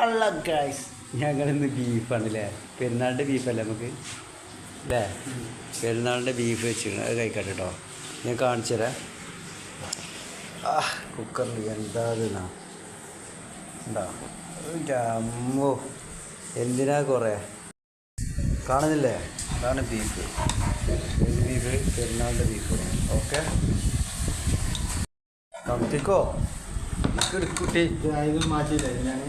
അല്ല ഗൈസ്, ഞങ്ങളിന്ന് ബീഫാണല്ലേ. പെരുന്നാളിൻ്റെ ബീഫല്ലേ നമുക്ക് അല്ലേ? പെരുന്നാളിൻ്റെ ബീഫ് വെച്ചിട്ടുണ്ട്. അത് കഴിക്കട്ടെ കേട്ടോ. ഞാൻ കാണിച്ചു തരാം. കുക്കറിൽ എന്താ എന്താ അമ്മോ, എന്തിനാ കുറേ കാണുന്നില്ലേ? അതാണ് ബീഫ്. ബീഫ് പെരുന്നാളിൻ്റെ ബീഫ്. ഓക്കെ, കത്തിക്കോ എടുക്കുട്ടി മാറ്റിയില്ലേ ഞാൻ.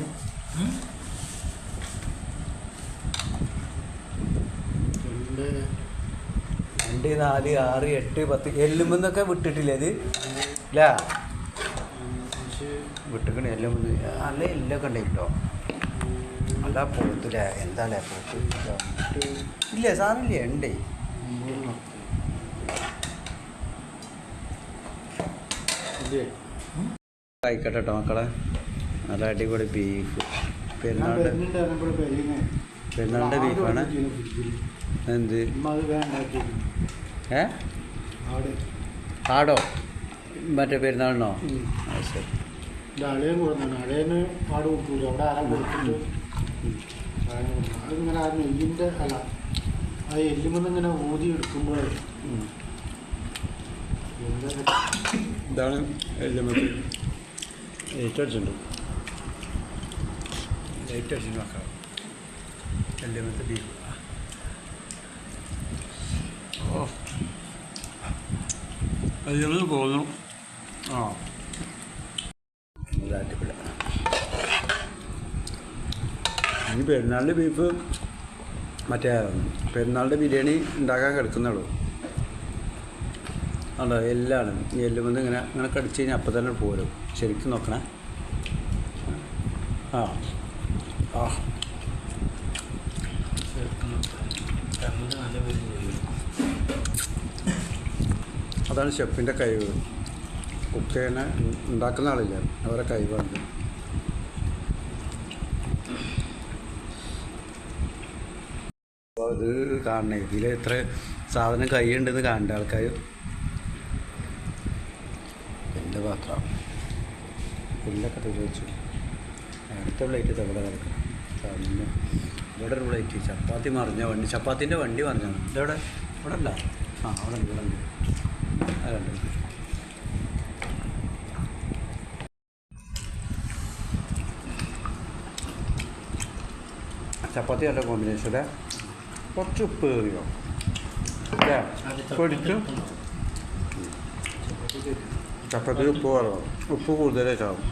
2, 4, 6, 8, 10 എല്ലുമ്പെന്നൊക്കെ വിട്ടിട്ടില്ലേ അത്? ഇല്ല, വിട്ടിക്കണേ. എല്ലുമ്പ് നല്ല എല്ലൊക്കെ ഉണ്ട് കേട്ടോ. അല്ല പോത്തില്ലേ? എന്താല്ലേ പോത്ത് ഇല്ലേ? സാധനം ഇല്ലേ? ഉണ്ടേ. കഴിക്കട്ടെ കേട്ടോ മക്കളെ. നല്ല അടിപൊളി ബീഫ്. പെരുന്നാളിൻ്റെ ബീഫാണ്. എന്ത് ആടോ? മറ്റേ പെരുന്നാളിനോ? ശരി. നെയ്യിൻ്റെ അല്ല, ആ എല്ലുമെന്നിങ്ങനെ ഊതി എടുക്കുമ്പോൾ ഇതാണ് എല്ലുമത്ത്. ലൈറ്റ് അടിച്ചിട്ടുണ്ട്. ലൈറ്റ് അടിച്ചിട്ട് നോക്കാം. എല്ലുമത്ത് ബീഫ്. എല്ലുമത്ത് പോകുന്നു. അടിപൊളി. ഇനി പെരുന്നാളിൻ്റെ ബീഫ് മറ്റേ പെരുന്നാളിൻ്റെ ബിരിയാണി ഉണ്ടാക്കാൻ കിടക്കുന്നുള്ളൂ. അല്ലോ എല്ലാണ് ഈ എല്ലുമെന്ന് ഇങ്ങനെ കടിച്ച് കഴിഞ്ഞാൽ അപ്പം തന്നെ പോരും. ശരിക്കും നോക്കണേ. അതാണ് ഷെഫിൻ്റെ കഴിവ്. കുക്കേനെ ഉണ്ടാക്കുന്ന ആളില്ല, അവരെ കഴിവാണ്. അപ്പോൾ ഇത് കാണണേ, ഇതിൽ എത്ര സാധനം കൈയുണ്ടെന്ന് കാണേണ്ട ആൾക്കാർ. എൻ്റെ പാത്രം എല്ലൊക്കെ തെളിച്ചു. അടുത്ത പ്ലേറ്റ് തവിടെ കിടക്കണം. തന്നെ ഇവിടെ ഒരു പ്ലേറ്റ്. ചപ്പാത്തി മറിഞ്ഞ വണ്ടി, ചപ്പാത്തിൻ്റെ വണ്ടി മറിഞ്ഞാണ്. ഇതെവിടെ? ഇവിടെ അല്ല. അവിടെ ഉണ്ട്, ഇവിടെ ഉണ്ട്. അതുണ്ട്. ചപ്പാത്തി നല്ല കോമ്പിനേഷൻ അല്ലേ? കുറച്ച് ഉപ്പ് കയറിയോ അല്ലേ? പൊടിച്ചു ചപ്പാത്തി ഉപ്പ് കുറവാണ്. ഉപ്പ് കൂടുതലേ ചാവും.